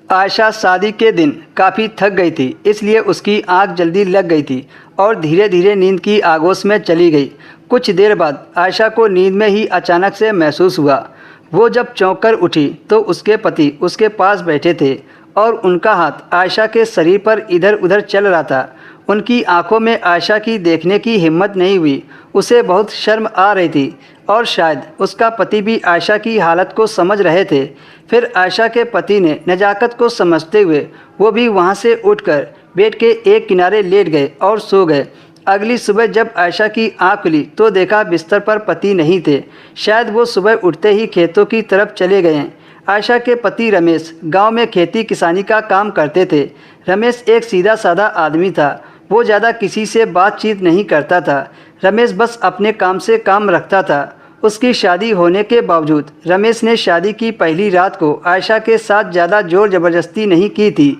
आयशा शादी के दिन काफ़ी थक गई थी, इसलिए उसकी आंख जल्दी लग गई थी और धीरे धीरे नींद की आगोश में चली गई। कुछ देर बाद आयशा को नींद में ही अचानक से महसूस हुआ। वो जब चौंक कर उठी तो उसके पति उसके पास बैठे थे और उनका हाथ आयशा के शरीर पर इधर उधर चल रहा था। उनकी आंखों में आयशा की देखने की हिम्मत नहीं हुई। उसे बहुत शर्म आ रही थी और शायद उसका पति भी आयशा की हालत को समझ रहे थे। फिर आयशा के पति ने नज़ाकत को समझते हुए वो भी वहाँ से उठकर बेड के एक किनारे लेट गए और सो गए। अगली सुबह जब आयशा की आँख खुली तो देखा बिस्तर पर पति नहीं थे। शायद वो सुबह उठते ही खेतों की तरफ चले गए हैं। आयशा के पति रमेश गांव में खेती किसानी का काम करते थे। रमेश एक सीधा साधा आदमी था। वो ज़्यादा किसी से बातचीत नहीं करता था। रमेश बस अपने काम से काम रखता था। उसकी शादी होने के बावजूद रमेश ने शादी की पहली रात को आयशा के साथ ज़्यादा जोर ज़बरदस्ती नहीं की थी।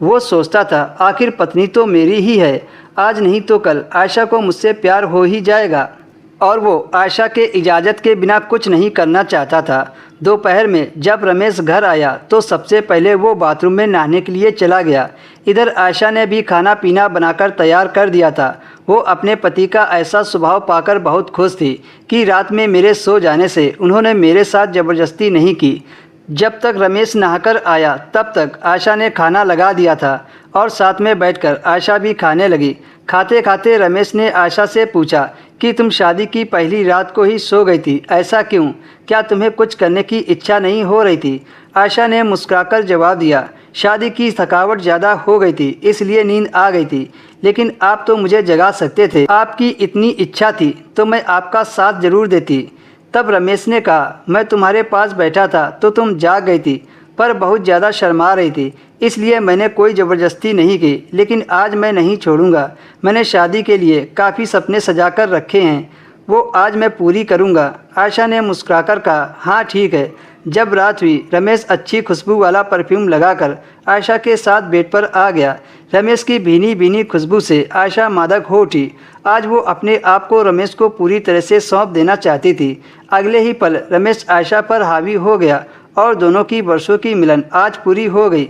वो सोचता था आखिर पत्नी तो मेरी ही है, आज नहीं तो कल आयशा को मुझसे प्यार हो ही जाएगा। और वो आयशा के इजाज़त के बिना कुछ नहीं करना चाहता था। दोपहर में जब रमेश घर आया तो सबसे पहले वो बाथरूम में नहाने के लिए चला गया। इधर आयशा ने भी खाना पीना बनाकर तैयार कर दिया था। वो अपने पति का ऐसा स्वभाव पाकर बहुत खुश थी कि रात में मेरे सो जाने से उन्होंने मेरे साथ ज़बरदस्ती नहीं की। जब तक रमेश नहाकर आया तब तक आयशा ने खाना लगा दिया था और साथ में बैठकर आयशा भी खाने लगी। खाते खाते रमेश ने आयशा से पूछा कि तुम शादी की पहली रात को ही सो गई थी, ऐसा क्यों? क्या तुम्हें कुछ करने की इच्छा नहीं हो रही थी? आयशा ने मुस्कुराकर जवाब दिया, शादी की थकावट ज़्यादा हो गई थी इसलिए नींद आ गई थी, लेकिन आप तो मुझे जगा सकते थे। आपकी इतनी इच्छा थी तो मैं आपका साथ जरूर देती। तब रमेश ने कहा, मैं तुम्हारे पास बैठा था तो तुम जाग गई थी, पर बहुत ज़्यादा शर्मा रही थी, इसलिए मैंने कोई ज़बरदस्ती नहीं की। लेकिन आज मैं नहीं छोड़ूंगा। मैंने शादी के लिए काफ़ी सपने सजाकर रखे हैं, वो आज मैं पूरी करूंगा। आयशा ने मुस्कुराकर कहा, हाँ ठीक है। जब रात हुई रमेश अच्छी खुशबू वाला परफ्यूम लगाकर आयशा के साथ बेड पर आ गया। रमेश की भीनी भीनी खुशबू से आयशा मादक हो उठी। आज वो अपने आप को रमेश को पूरी तरह से सौंप देना चाहती थी। अगले ही पल रमेश आयशा पर हावी हो गया और दोनों की वर्षों की मिलन आज पूरी हो गई।